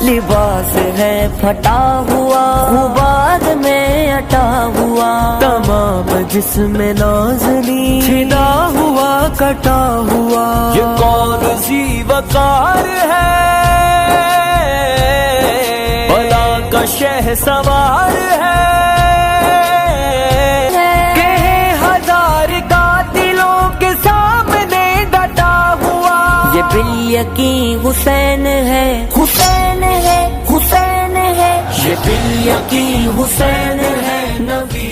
लिबास है फटा हुआ, गुबार में अटा हुआ, तमाम जिस्म नाज़नी छिदा हुआ कटा हुआ। ये कौन सी वकार है, बला का शह सवार है, यकीन हुसैन है, हुसैन है, हुसैन है, ये बिल यकीन हुसैन है नबी।